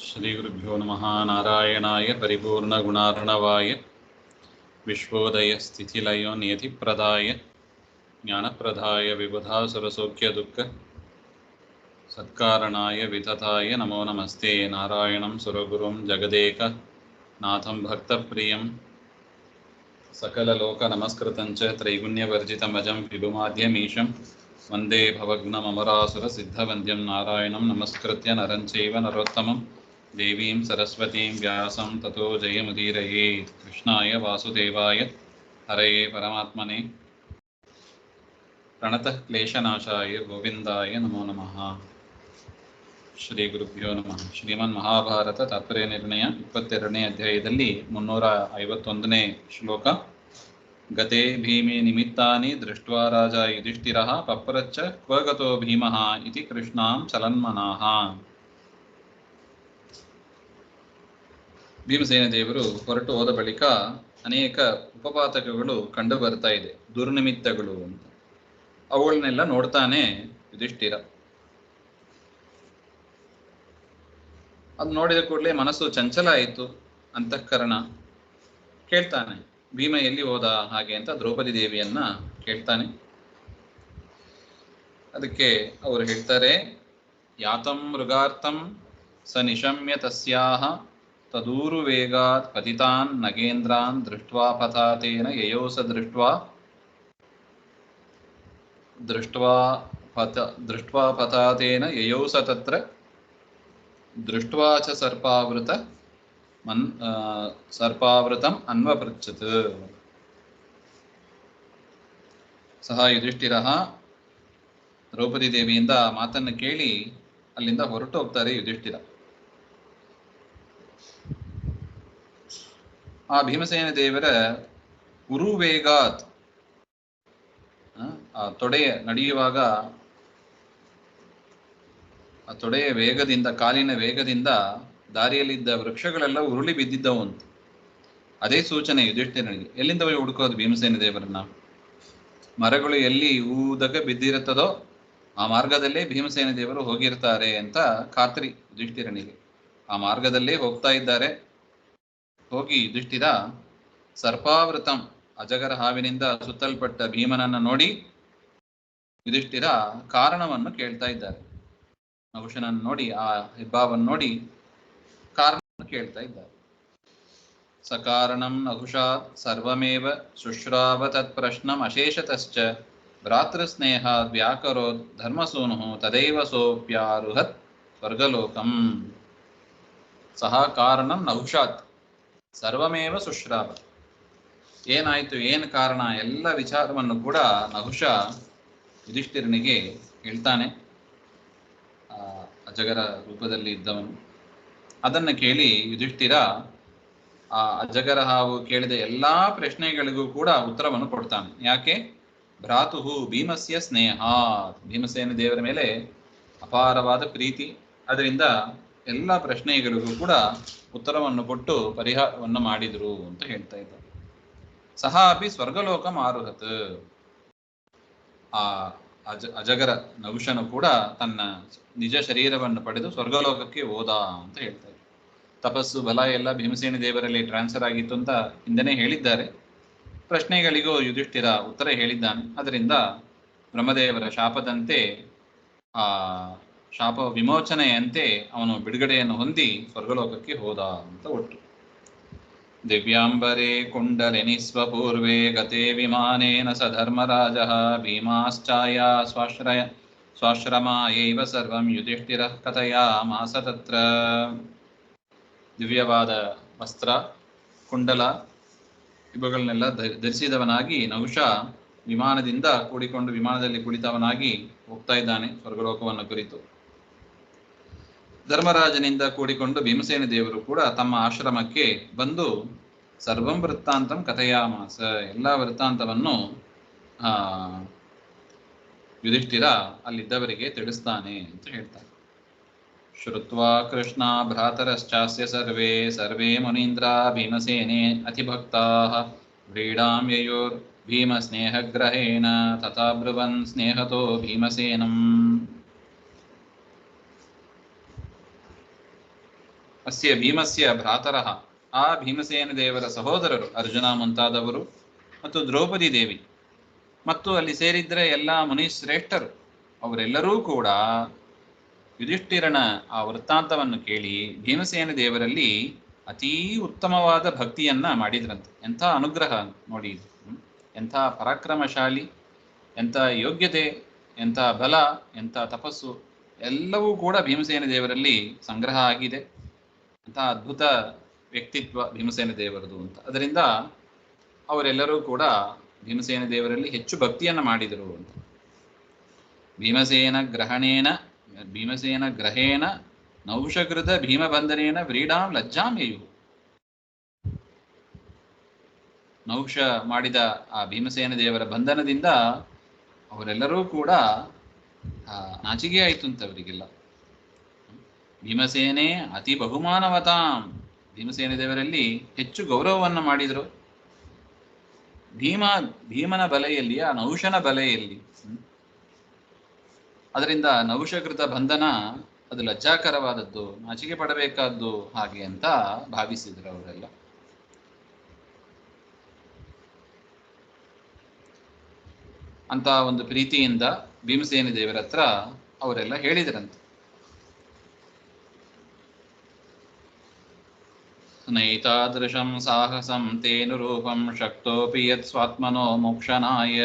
ಶ್ರೀಗುರುಭ್ಯೋ ನಮಃ. ನಾರಾಯಣಾಯ ಪರಿಪೂರ್ಣಗುಣಾರ್ಣವಾಯ ವಿಶ್ವೋದಯಸ್ಥಿತಿಲಯೋ ನಿಯತಿಪ್ರದಾಯ ಜ್ಞಾನಪ್ರದಾಯ ವಿಬುಧಾಸುರಸೌಖ್ಯದುಃಖ ಸತ್ಕಾರಣಾಯ ವಿತತಾಯ ನಮೋ ನಮಸ್ತೆ. ನಾರಾಯಣಂ ಸುರಗುರುಂ ಜಗದೇಕ ನಾಥಂ ಭಕ್ತಪ್ರಿಯಂ ಸಕಲಲೋಕನಮಸ್ಕೃತಂಚ ತ್ರೈಗುಣ್ಯವರ್ಜಿತಮಜಂ ವಿಭುಮಾದ್ಯಮೀಶಂ ವಂದೇ ಭವಗ್ನಮರಾಸುರಸಿದ್ಧವಂದ್ಯಂ. ನಾರಾಯಣಂ ನಮಸ್ಕೃತ್ಯ ನರಂ ಚೈವ ನರೋತ್ತಮಂ ದೇವೀಂ ಸರಸ್ವತೀಂ ವ್ಯಾಸಂ ತತೋ ಜಯಮುದೀರಯೇತ್. ಕೃಷ್ಣಾಯ ವಾಸುದೇವಾಯ ಹರಯೇ ಪರಮಾತ್ಮನೇ ಪ್ರಣತಃ ಕ್ಲೇಶನಾಶಾಯ ಗೋವಿಂದಾಯ ನಮೋ ನಮಃ. ಶ್ರೀ ಗುರುಭ್ಯೋ ನಮಃ. ಶ್ರೀಮನ್ ಮಹಾಭಾರತ ತಾತ್ಪರ್ಯ ನಿರ್ಣಯ 22ನೇ ಅಧ್ಯಾಯದಲ್ಲಿ 351ನೇ ಶ್ಲೋಕ. ಗತೆ ಭೀಮೇ ನಿಮಿತ್ತಾನಿ ದೃಷ್ಟ್ವಾ ರಾಜ ಯುಧಿಷ್ಠಿರಃ ಪಪ್ರಚ್ಚ ಕ್ವ ಗತೋ ಭೀಮಃ ಇತಿ ಕೃಷ್ಣಾಂ ಚಲನ್ಮನಃ. ಭೀಮಸೇನ ದೇವರು ಹೊರಟು ಹೋದ ಬಳಿಕ ಅನೇಕ ಉಪಪಾತಕಗಳು ಕಂಡು ಬರ್ತಾ ಇದೆ, ದುರ್ನಿಮಿತ್ತಗಳು ಅಂತ. ಅವುಗಳನ್ನೆಲ್ಲ ನೋಡ್ತಾನೆ ಯುಧಿಷ್ಠಿರ. ಅದು ನೋಡಿದ ಕೂಡಲೇ ಮನಸ್ಸು ಚಂಚಲ ಆಯಿತು, ಅಂತಃಕರಣ. ಕೇಳ್ತಾನೆ, ಭೀಮ ಎಲ್ಲಿ ಹೋದ ಹಾಗೆ ಅಂತ ದ್ರೌಪದಿ ದೇವಿಯನ್ನ ಕೇಳ್ತಾನೆ. ಅದಕ್ಕೆ ಅವರು ಹೇಳ್ತಾರೆ, ಯಾತಂ ಮೃಗಾರ್ಥಂ ಸ ನಿಶಮ್ಯ ತಸ್ಯಾಹ ತದೂರು ವೇಗಾತ್ ಪತಿತಾನ್ ನಗೇಂದ್ರಾನ್ ದೃಷ್ಟ್ವಾ ಪತಾತೇನ ಯಯೋಸ ದೃಷ್ಟ್ವಾ ಪತಾತೇನ ಯಯೋಸ ತತ್ರ ದೃಷ್ಟ್ವಾ ಚ ಸರ್ಪಾವೃತಂ ಅನ್ವಪೃಚ್ಛತ್. ಸಹ ಯುಧಿಷ್ಠಿರಃ ದ್ರೌಪದಿ ದೇವಿಯಿಂದ ಮಾತನ್ನು ಕೇಳಿ ಅಲ್ಲಿಂದ ಹೊರಟು ಹೋಗ್ತಾರೆ ಯುಧಿಷ್ಠಿರ. ಆ ಭೀಮಸೇನ ದೇವರ ಉರುವೇಗಾತ್, ಆ ತೊಡೆಯ ನಡೆಯುವಾಗ ಆ ತೊಡೆಯ ವೇಗದಿಂದ, ಕಾಲಿನ ವೇಗದಿಂದ ದಾರಿಯಲ್ಲಿದ್ದ ವೃಕ್ಷಗಳೆಲ್ಲ ಉರುಳಿ ಬಿದ್ದಿದ್ದವು ಅಂತ. ಅದೇ ಸೂಚನೆ ಯುಧಿಷ್ಠಿರನಿಗೆ. ಎಲ್ಲಿಂದ ಹೋಗಿ ಹುಡುಕೋದು ಭೀಮಸೇನ ದೇವರನ್ನ? ಮರಗಳು ಎಲ್ಲಿ ಊದಕ ಬಿದ್ದಿರುತ್ತದೋ ಆ ಮಾರ್ಗದಲ್ಲೇ ಭೀಮಸೇನ ದೇವರು ಹೋಗಿರ್ತಾರೆ ಅಂತ ಖಾತ್ರಿ ಯುಧಿಷ್ಠಿರನಿಗೆ. ಆ ಮಾರ್ಗದಲ್ಲೇ ಹೋಗ್ತಾ ಇದ್ದಾರೆ. ಹೋಗಿ ಯುಧಿಷ್ಠಿರ ಸರ್ಪಾವೃತಂ, ಅಜಗರ ಹಾವಿನಿಂದ ಸುತ್ತಲ್ಪಟ್ಟ ಭೀಮನನ್ನ ನೋಡಿ ಯುಧಿಷ್ಠಿರ ಕಾರಣವನ್ನು ಕೇಳ್ತಾ ಇದ್ದಾರೆ. ನಹುಷನನ್ನು ನೋಡಿ, ಆ ಹೆಬ್ಬಾವನ್ನು ನೋಡಿ ಕಾರಣವನ್ನು ಕೇಳ್ತಾ ಇದ್ದಾರೆ. ಸಕಾರಣಂ ನಹುಷಾತ್ ಸರ್ವಮೇವ ಶುಶ್ರಾವ ತತ್ ಪ್ರಶ್ನಂ ಅಶೇಷತಶ್ಚ ಭ್ರಾತೃಸ್ನೇಹ ವ್ಯಾಕರೋದ್ ಧರ್ಮಸೂನು ತದೈವ ಸೋಪ್ಯಾರುಹತ್ ಸ್ವರ್ಗಲೋಕಂ. ಸಹ ಕಾರಣಂ ನಹುಷಾತ್ ಸರ್ವಮೇವ ಶುಶ್ರಾವ. ಏನಾಯ್ತು, ಏನು ಕಾರಣ, ಎಲ್ಲ ವಿಚಾರವನ್ನು ಕೂಡ ನಹುಷ ಯುಧಿಷ್ಠಿರನಿಗೆ ಹೇಳ್ತಾನೆ. ಅಜಗರ ರೂಪದಲ್ಲಿ ಇದ್ದವನು. ಅದನ್ನು ಕೇಳಿ ಯುಧಿಷ್ಠಿರ ಆ ಅಜಗರ ಹಾವು ಕೇಳಿದ ಎಲ್ಲಾ ಪ್ರಶ್ನೆಗಳಿಗೂ ಕೂಡ ಉತ್ತರವನ್ನು ಕೊಡ್ತಾನೆ. ಯಾಕೆ? ಭ್ರಾತುಹು ಭೀಮಸ್ಯ ಸ್ನೇಹ, ಭೀಮಸೇನ ದೇವರ ಮೇಲೆ ಅಪಾರವಾದ ಪ್ರೀತಿ. ಅದರಿಂದ ಎಲ್ಲ ಪ್ರಶ್ನೆಗಳಿಗೂ ಕೂಡ ಉತ್ತರವನ್ನು ಕೊಟ್ಟು ಪರಿಹಾರವನ್ನು ಮಾಡಿದ್ರು ಅಂತ ಹೇಳ್ತಾ ಇದ್ದಾರೆ. ಸಹ ಅಪಿ ಸ್ವರ್ಗಲೋಕಂ ಆರುಹತ್, ಆ ಅಜಗರ ನಹುಷನು ಕೂಡ ತನ್ನ ನಿಜ ಶರೀರವನ್ನು ಪಡೆದು ಸ್ವರ್ಗಲೋಕಕ್ಕೆ ಹೋದ ಅಂತ ಹೇಳ್ತಾರೆ. ತಪಸ್ಸು ಬಲ ಎಲ್ಲ ಭೀಮಸೇನ ದೇವರಲ್ಲಿ ಟ್ರಾನ್ಸ್ಫರ್ ಆಗಿತ್ತು ಅಂತ ಹಿಂದೆನೇ ಹೇಳಿದ್ದಾರೆ. ಪ್ರಶ್ನೆಗಳಿಗೂ ಯುಧಿಷ್ಠಿರ ಉತ್ತರ ಹೇಳಿದ್ದಾನೆ. ಅದರಿಂದ ಬ್ರಹ್ಮದೇವರ ಶಾಪದಂತೆ, ಆ ಶಾಪ ವಿಮೋಚನೆಯಂತೆ ಅವನು ಬಿಡುಗಡೆಯನ್ನು ಹೊಂದಿ ಸ್ವರ್ಗಲೋಕಕ್ಕೆ ಹೋದ ಅಂತ ಒಟ್ಟು. ದಿವ್ಯಾಂಬರೇ ಕುಂಡಲಿನಿ ಸ್ವಪೂರ್ವೇ ಗತೆ ವಿಮಾನೇನ ಸ ಧರ್ಮರಾಜಃ ಭೀಮಾಶ್ಚಾಯ ಸ್ವಾಶ್ರಮಾಯೈವ ಸರ್ವಂ ಯುಧಿಷ್ಠಿರಃ ಕಥಯಾಮಾಸ ತತ್ರ. ದಿವ್ಯವಾದ ವಸ್ತ್ರ, ಕುಂಡಲ ಇವುಗಳನ್ನೆಲ್ಲ ಧರಿಸಿದವನಾಗಿ ನಹುಷ ವಿಮಾನದಿಂದ ಕೂಡಿಕೊಂಡು, ವಿಮಾನದಲ್ಲಿ ಕುಳಿತವನಾಗಿ ಹೋಗ್ತಾ ಇದ್ದಾನೆ ಸ್ವರ್ಗಲೋಕವನ್ನು ಕುರಿತು. ಧರ್ಮರಾಜನಿಂದ ಕೂಡಿಕೊಂಡು ಭೀಮಸೇನ ದೇವರು ಕೂಡ ತಮ್ಮ ಆಶ್ರಮಕ್ಕೆ ಬಂದು ಸರ್ವಂ ವೃತ್ತಾಂತಂ ಕಥಯಾಮಾಸ, ಎಲ್ಲ ವೃತ್ತಾಂತವನ್ನು ಯುಧಿಷ್ಠಿರ ಅಲ್ಲಿದ್ದವರಿಗೆ ತಿಳಿಸ್ತಾನೆ ಅಂತ ಹೇಳ್ತಾರೆ. ಶ್ರುತ್ವಾ ಕೃಷ್ಣ ಭ್ರಾತರಶ್ಚಾಸ್ಯ ಸರ್ವೇ ಮುನೀಂದ್ರ ಭೀಮಸೇನೆ ಅತಿಭಕ್ತಾಃ ವ್ರೀಡಾಂ ಯಯೋರ್ ಭೀಮ ಸ್ನೇಹಗ್ರಹೇಣ ತಥಾ ಬ್ರುವನ್ ಸ್ನೇಹತೋ ಭೀಮಸೇನಂ. ಅಸ್ಯ ಭೀಮಸ್ಯ ಭ್ರಾತರಃ, ಆ ಭೀಮಸೇನ ದೇವರ ಸಹೋದರರು ಅರ್ಜುನ ಮುಂತಾದವರು ಮತ್ತು ದ್ರೌಪದಿ ದೇವಿ ಮತ್ತು ಅಲ್ಲಿ ಸೇರಿದ್ರೆ ಎಲ್ಲ ಮುನಿಶ್ರೇಷ್ಠರು ಅವರೆಲ್ಲರೂ ಕೂಡ ಯುಧಿಷ್ಠಿರನ ಆ ವೃತ್ತಾಂತವನ್ನು ಕೇಳಿ ಭೀಮಸೇನ ದೇವರಲ್ಲಿ ಅತೀ ಉತ್ತಮವಾದ ಭಕ್ತಿಯನ್ನ ಮಾಡಿದ್ರಂತೆ. ಎಂಥ ಅನುಗ್ರಹ ನೋಡಿ, ಎಂಥ ಪರಾಕ್ರಮಶಾಲಿ, ಎಂಥ ಯೋಗ್ಯತೆ, ಎಂಥ ಬಲ, ಎಂಥ ತಪಸ್ಸು ಎಲ್ಲವೂ ಕೂಡ ಭೀಮಸೇನ ದೇವರಲ್ಲಿ ಸಂಗ್ರಹ ಆಗಿದೆ. ಅಂಥ ಅದ್ಭುತ ವ್ಯಕ್ತಿತ್ವ ಭೀಮಸೇನ ದೇವರದು ಅಂತ. ಅದರಿಂದ ಅವರೆಲ್ಲರೂ ಕೂಡ ಭೀಮಸೇನ ದೇವರಲ್ಲಿ ಹೆಚ್ಚು ಭಕ್ತಿಯನ್ನು ಮಾಡಿದರು ಅಂತ. ಭೀಮಸೇನ ಗ್ರಹೇಣ ನೌಷಕೃತ ಭೀಮಬಂಧನೇನ ವ್ರೀಡಾಂ ಲಜ್ಜಾಂ ಯಯುಃ. ನೌಷ ಮಾಡಿದ ಆ ಭೀಮಸೇನ ದೇವರ ಬಂಧನದಿಂದ ಅವರೆಲ್ಲರೂ ಕೂಡ ನಾಚಿಕೆ ಆಯಿತು ಅಂತ ಅವರಿಗೆಲ್ಲ. ಭೀಮಸೇನೆ ಅತಿ ಬಹುಮಾನವತಾಂ, ಭೀಮಸೇನ ದೇವರಲ್ಲಿ ಹೆಚ್ಚು ಗೌರವವನ್ನು ಮಾಡಿದರು. ಭೀಮನ ಬಲೆಯಲ್ಲಿ, ಆ ನೌಷನ ಬಲೆಯಲ್ಲಿ. ಅದರಿಂದ ನೌಷಕೃತ ಬಂಧನ ಅದು ಲಜ್ಜಾಕರವಾದದ್ದು, ನಾಚಿಕೆ ಪಡಬೇಕಾದ್ದು ಹಾಗೆ ಅಂತ ಭಾವಿಸಿದರು ಅವರೆಲ್ಲ. ಅಂತ ಒಂದು ಪ್ರೀತಿಯಿಂದ ಭೀಮಸೇನ ದೇವರ ಹತ್ರ ಅವರೆಲ್ಲ ಹೇಳಿದರಂತೆ. ನೈತಾದೃಶಂ ಸಾಹಸಂ ತೇನುರೂಪಂ ಶಕ್ತೋಪಿ ಯತ್ ಸ್ವಾತ್ಮನೋ ಮೋಕ್ಷನಾಯ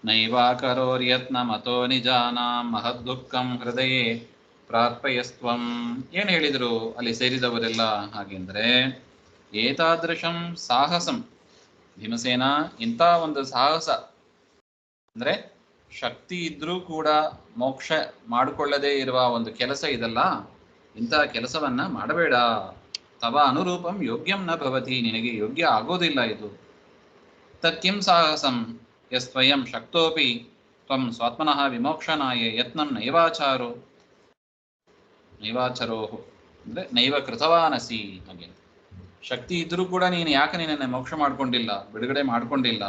ನೈವಾಕರೋರ್ಯತ್ನ ಮತೋ ನಿಜಾನಾಂ ಮಹದ್ದುಃಖಂ ಹೃದಯೇ ಪ್ರಾರ್ಪಯಸ್ತ್ವಂ. ಏನು ಹೇಳಿದರು ಅಲ್ಲಿ ಸೇರಿದವರೆಲ್ಲ ಹಾಗೆಂದರೆ, ಏತಾದೃಶಂ ಸಾಹಸಂ, ಭೀಮಸೇನ ಇಂಥ ಒಂದು ಸಾಹಸ ಅಂದರೆ ಶಕ್ತಿ ಇದ್ರೂ ಕೂಡ ಮೋಕ್ಷ ಮಾಡಿಕೊಳ್ಳದೇ ಇರುವ ಒಂದು ಕೆಲಸ ಇದಲ್ಲ, ಇಂಥ ಕೆಲಸವನ್ನ ಮಾಡಬೇಡ. ತವ ಅನುರೂಪಂ ಯೋಗ್ಯಂ ನ ಭವತಿ, ನಿನಗೆ ಯೋಗ್ಯ ಆಗೋದಿಲ್ಲ ಇದು. ತತ್ಕಿಂ ಸಾಹಸಂ ಯಸ್ತ್ವಯಂ ಶಕ್ತೋಪಿ ತ್ವಂ ಸ್ವಾತ್ಮನಃ ವಿಮೋಕ್ಷನಾಯ ಯತ್ನಂ ನೈವಾಚಾರೋ ಅಂದರೆ ನೈವ ಕೃತವಾನಸಿ. ಹಾಗೆ ಶಕ್ತಿ ಇದ್ರೂ ಕೂಡ ನೀನು ಯಾಕೆ ನಿನ್ನನ್ನು ಮೋಕ್ಷ ಮಾಡ್ಕೊಂಡಿಲ್ಲ, ಬಿಡುಗಡೆ ಮಾಡ್ಕೊಂಡಿಲ್ಲ?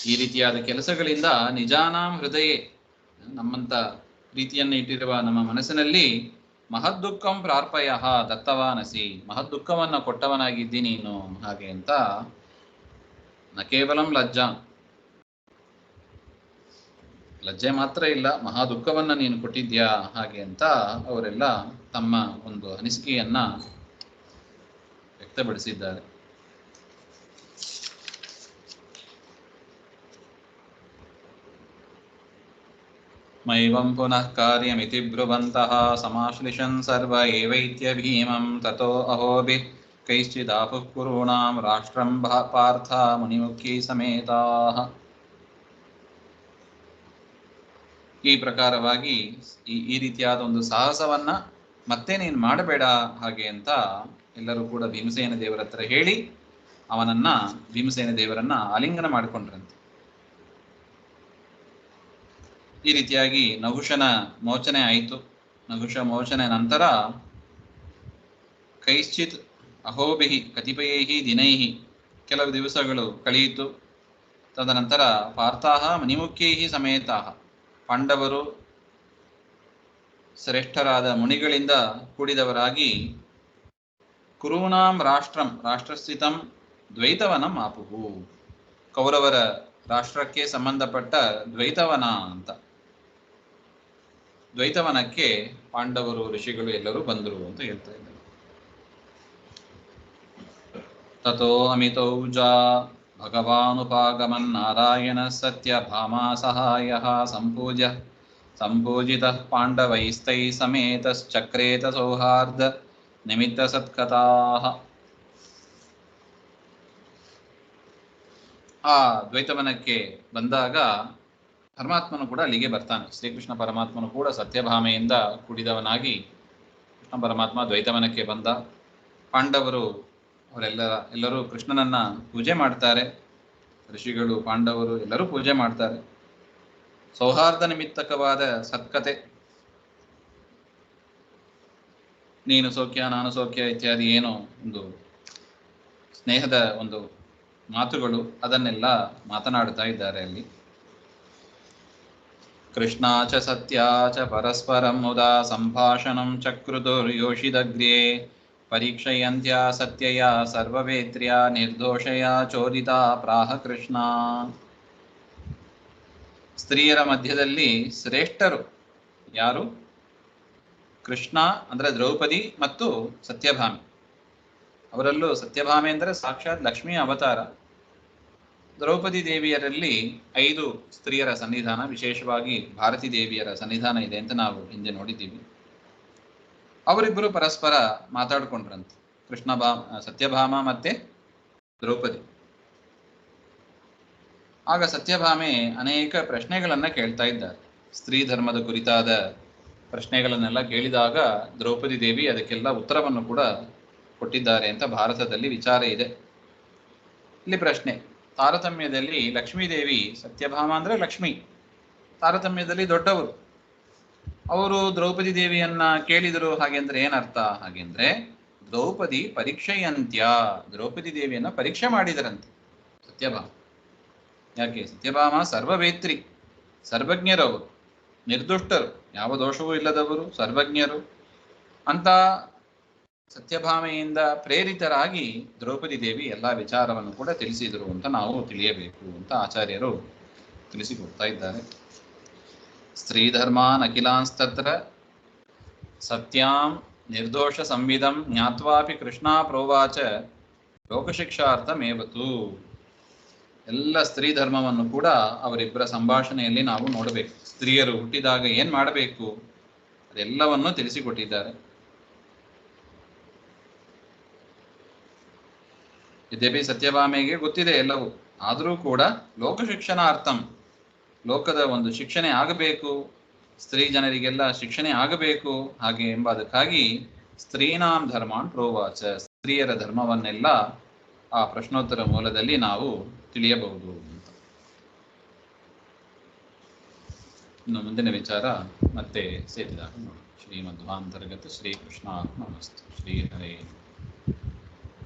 ಈ ರೀತಿಯಾದ ಕೆಲಸಗಳಿಂದ ನಿಜಾನಾಂ ಹೃದಯೇ, ನಮ್ಮಂತ ಪ್ರೀತಿಯನ್ನು ಇಟ್ಟಿರುವ ನಮ್ಮ ಮನಸ್ಸಿನಲ್ಲಿ ಮಹದ್ದುಃಖಂ ಪ್ರಾರ್ಪಯ ದತ್ತವಾನಸಿ, ಮಹದ್ದುಃಖವನ್ನು ಕೊಟ್ಟವನಾಗಿದ್ದಿ ನೀನು ಹಾಗೆ ಅಂತ. ನ ಕೇವಲಂ ಲಜ್ಜೆ ಮಾತ್ರ ಇಲ್ಲ, ಮಹಾ ದುಃಖವನ್ನ ನೀನು ಕೊಟ್ಟಿದ್ಯಾ ಹಾಗೆ ಅಂತ ಅವರೆಲ್ಲ ತಮ್ಮ ಒಂದು ಅನಿಸಿಕೆಯನ್ನ ವ್ಯಕ್ತಪಡಿಸಿದ್ದಾರೆ. ಮೈವಂ ಪುನಃ ಕಾರ್ಯಮಿತಿ ಬ್ರುವಂತಃ ಸಮಾಶ್ಲಿಷನ್ ಸರ್ವ ಏವೈತ್ಯ ಭೀಮಂ ತತೋ ಅಹೋಭಿ ಕೈಶ್ಚಿದಾಹುಃ ಕುರುಣಾಂ ರಾಷ್ಟ್ರಂ ಪಾರ್ಥ ಮುನಿಮುಖಿ ಸಮೇತಾಃ. ಈ ಪ್ರಕಾರವಾಗಿ ಈ ರೀತಿಯಾದ ಒಂದು ಸಾಹಸವನ್ನ ಮತ್ತೆ ನೀನು ಮಾಡಬೇಡ ಹಾಗೆ ಅಂತ ಎಲ್ಲರೂ ಕೂಡ ಭೀಮಸೇನ ದೇವರ ಹತ್ರ ಹೇಳಿ ಭೀಮಸೇನ ದೇವರನ್ನ ಆಲಿಂಗನ ಮಾಡಿಕೊಂಡ್ರಂತೆ. ಈ ರೀತಿಯಾಗಿ ನಹುಷನ ಮೋಚನೆ ಆಯಿತು. ನಹುಷ ಮೋಚನೆ ನಂತರ ಕೈಶ್ಚಿತ್ ಅಹೋಭಿಹಿ ಕತಿಪಯೈಹಿ ದಿನೈಹಿ, ಕೆಲವು ದಿವಸಗಳು ಕಳೆಯಿತು. ತದನಂತರ ಪಾರ್ಥಾಹ ಮಣಿಮುಖ್ಯೈಹಿ ಸಮೇತಾಹ, ಪಾಂಡವರು ಶ್ರೇಷ್ಠರಾದ ಮುನಿಗಳಿಂದ ಕೂಡಿದವರಾಗಿ ಕುರುಣಾಂ ರಾಷ್ಟ್ರಸ್ಥಿತಂ ದ್ವೈತವನಂ ಆಪುಹು, ಕೌರವರ ರಾಷ್ಟ್ರಕ್ಕೆ ಸಂಬಂಧಪಟ್ಟ ದ್ವೈತವನ ಅಂತ, ದ್ವೈತವನಕ್ಕೆ ಪಾಂಡವರು ಋಷಿಗಳು ಎಲ್ಲರೂ ಬಂದರು ಅಂತ ಹೇಳ್ತಾ ಇದ್ದಾರೆ. ತಥೋ ಅಮಿತೌಜಾ ಭಗವಾನುಪಾಗಮನ್ ನಾರಾಯಣ ಸತ್ಯ ಭಾಮಾ ಸಹಾಯ ಸಂಪೂಜಿತಃ ಪಾಂಡವೈಸ್ತೈ ಸಮೇತಶ್ಚಕ್ರೇತ ಸೌಹಾರ್ದ ನಿಮಿತ್ತ ಸತ್ಕಥಾಃ. ಆ ದ್ವೈತವನಕ್ಕೆ ಬಂದಾಗ ಪರಮಾತ್ಮನು ಕೂಡ ಅಲ್ಲಿಗೆ ಬರ್ತಾನೆ. ಶ್ರೀಕೃಷ್ಣ ಪರಮಾತ್ಮನು ಕೂಡ ಸತ್ಯಭಾಮೆಯಿಂದ ಕೂಡಿದವನಾಗಿ ಕೃಷ್ಣ ಪರಮಾತ್ಮ ದ್ವೈತವನಕ್ಕೆ ಬಂದ. ಪಾಂಡವರು ಎಲ್ಲರೂ ಕೃಷ್ಣನನ್ನ ಪೂಜೆ ಮಾಡ್ತಾರೆ. ಋಷಿಗಳು, ಪಾಂಡವರು ಎಲ್ಲರೂ ಪೂಜೆ ಮಾಡ್ತಾರೆ. ಸೌಹಾರ್ದ ನಿಮಿತ್ತಕವಾದ ಸತ್ಕತೆ, ನೀನು ಸೌಖ್ಯ ನಾನು ಸೌಖ್ಯ ಇತ್ಯಾದಿ ಏನೋ ಒಂದು ಸ್ನೇಹದ ಒಂದು ಮಾತುಗಳು, ಅದನ್ನೆಲ್ಲ ಮಾತನಾಡ್ತಾ ಇದ್ದಾರೆ ಅಲ್ಲಿ. ಕೃಷ್ಣಾ ಚ ಸತ್ಯಾ ಚ ಪರಸ್ಪರಂ ಮುದಾ ಸಂಭಾಷಣಂ ಚಕ್ರುದುರ್ಯೋಷಿದಗ್ರ್ಯೇ ಪರೀಕ್ಷಯಂತ್ಯಾ ಸತ್ಯಯಾ ಸರ್ವವೇತ್ರ್ಯಾ ನಿರ್ದೋಷಯಾ ಚೋದಿತಾ ಪ್ರಾಹ ಕೃಷ್ಣ. ಸ್ತ್ರೀಯರ ಮಧ್ಯದಲ್ಲಿ ಶ್ರೇಷ್ಠರು ಯಾರು? ಕೃಷ್ಣ ಅಂದರೆ ದ್ರೌಪದಿ ಮತ್ತು ಸತ್ಯಭಾಮೆ. ಅವರಲ್ಲೂ ಸತ್ಯಭಾಮೆ ಅಂದರೆ ಸಾಕ್ಷಾತ್ ಲಕ್ಷ್ಮಿಯ ಅವತಾರ. ದ್ರೌಪದಿ ದೇವಿಯರಲ್ಲಿ 5 ಸ್ತ್ರೀಯರ ಸನ್ನಿಧಾನ, ವಿಶೇಷವಾಗಿ ಭಾರತೀ ದೇವಿಯರ ಸನ್ನಿಧಾನ ಇದೆ ಅಂತ ನಾವು ಹಿಂದೆ ನೋಡಿದ್ದೀವಿ. ಅವರಿಬ್ಬರು ಪರಸ್ಪರ ಮಾತಾಡ್ಕೊಂಡ್ರಂತೆ, ಸತ್ಯಭಾಮ ಮತ್ತೆ ದ್ರೌಪದಿ. ಆಗ ಸತ್ಯಭಾಮೆ ಅನೇಕ ಪ್ರಶ್ನೆಗಳನ್ನ ಕೇಳ್ತಾ ಇದ್ದಾರೆ. ಸ್ತ್ರೀ ಧರ್ಮದ ಕುರಿತಾದ ಪ್ರಶ್ನೆಗಳನ್ನೆಲ್ಲ ಕೇಳಿದಾಗ ದ್ರೌಪದಿ ದೇವಿ ಅದಕ್ಕೆಲ್ಲ ಉತ್ತರವನ್ನು ಕೂಡ ಕೊಟ್ಟಿದ್ದಾರೆ ಅಂತ ಭಾರತದಲ್ಲಿ ವಿಚಾರ ಇದೆ. ಇಲ್ಲಿ ಪ್ರಶ್ನೆ, ತಾರತಮ್ಯದಲ್ಲಿ ಲಕ್ಷ್ಮೀದೇವಿ, ಸತ್ಯಭಾಮ ಅಂದ್ರೆ ಲಕ್ಷ್ಮಿ, ತಾರತಮ್ಯದಲ್ಲಿ ದೊಡ್ಡವರು. ಅವರು ದ್ರೌಪದಿ ದೇವಿಯನ್ನ ಕೇಳಿದರು ಹಾಗೆಂದ್ರೆ ಏನರ್ಥ? ಹಾಗೆಂದ್ರೆ ದ್ರೌಪದಿ ಪರೀಕ್ಷೆಯಂತ್ಯ, ದ್ರೌಪದಿ ದೇವಿಯನ್ನ ಪರೀಕ್ಷೆ ಮಾಡಿದರಂತೆ ಸತ್ಯಭಾಮ. ಯಾಕೆ? ಸತ್ಯಭಾಮ ಸರ್ವವೇತ್ರಿ, ಸರ್ವಜ್ಞರವರು, ನಿರ್ದುಷ್ಟರು, ಯಾವ ದೋಷವೂ ಇಲ್ಲದವರು, ಸರ್ವಜ್ಞರು ಅಂತ ಸತ್ಯಭಾಮೆಯಿಂದ ಪ್ರೇರಿತರಾಗಿ ದ್ರೌಪದಿ ದೇವಿ ಎಲ್ಲ ವಿಚಾರವನ್ನು ಕೂಡ ತಿಳಿಸಿದರು ಅಂತ ನಾವು ತಿಳಿಯಬೇಕು ಅಂತ ಆಚಾರ್ಯರು ತಿಳಿಸಿಕೊಡ್ತಾ ಇದ್ದಾರೆ. ಸ್ತ್ರೀ ಧರ್ಮಾನ್ ಅಖಿಲಾಂಸ್ತತ್ರ ಸತ್ಯಾಂ ನಿರ್ದೋಷ ಸಂವಿಧಂ ಜ್ಞಾತ್ವಾಪಿ ಕೃಷ್ಣ ಪ್ರೋವಾಚ ಲೋಕಶಿಕ್ಷಾರ್ಥಮೇವತು. ಎಲ್ಲ ಸ್ತ್ರೀ ಧರ್ಮವನ್ನು ಕೂಡ ಅವರಿಬ್ಬರ ಸಂಭಾಷಣೆಯಲ್ಲಿ ನಾವು ನೋಡಬೇಕು. ಸ್ತ್ರೀಯರು ಹುಟ್ಟಿದಾಗ ಏನ್ ಮಾಡಬೇಕು ಅದೆಲ್ಲವನ್ನು ತಿಳಿಸಿಕೊಟ್ಟಿದ್ದಾರೆ. ಯದ್ಯಪಿ ಸತ್ಯಭಾಮೆಗೆ ಗೊತ್ತಿದೆ ಎಲ್ಲವೂ, ಆದರೂ ಕೂಡ ಲೋಕ ಶಿಕ್ಷಣಾರ್ಥಂ, ಲೋಕದ ಒಂದು ಶಿಕ್ಷಣೆ ಆಗಬೇಕು, ಸ್ತ್ರೀ ಜನರಿಗೆಲ್ಲ ಶಿಕ್ಷಣೆ ಆಗಬೇಕು ಹಾಗೆ ಎಂಬುದಕ್ಕಾಗಿ ಸ್ತ್ರೀನಾಂ ಧರ್ಮಾನ್ ಪ್ರೋವಾಚ, ಸ್ತ್ರೀಯರ ಧರ್ಮವನ್ನೆಲ್ಲ ಆ ಪ್ರಶ್ನೋತ್ತರ ಮೂಲದಲ್ಲಿ ನಾವು ತಿಳಿಯಬಹುದು ಅಂತ. ಇನ್ನು ಮುಂದಿನ ವಿಚಾರ ಮತ್ತೆ ಸೇರಿದಾಗ ನೋಡಿ. ಶ್ರೀಮಧ್ವಾಂತರ್ಗತ ಶ್ರೀಕೃಷ್ಣಾರ್ಪಣಮಸ್ತು. ಶ್ರೀ ಹರೇ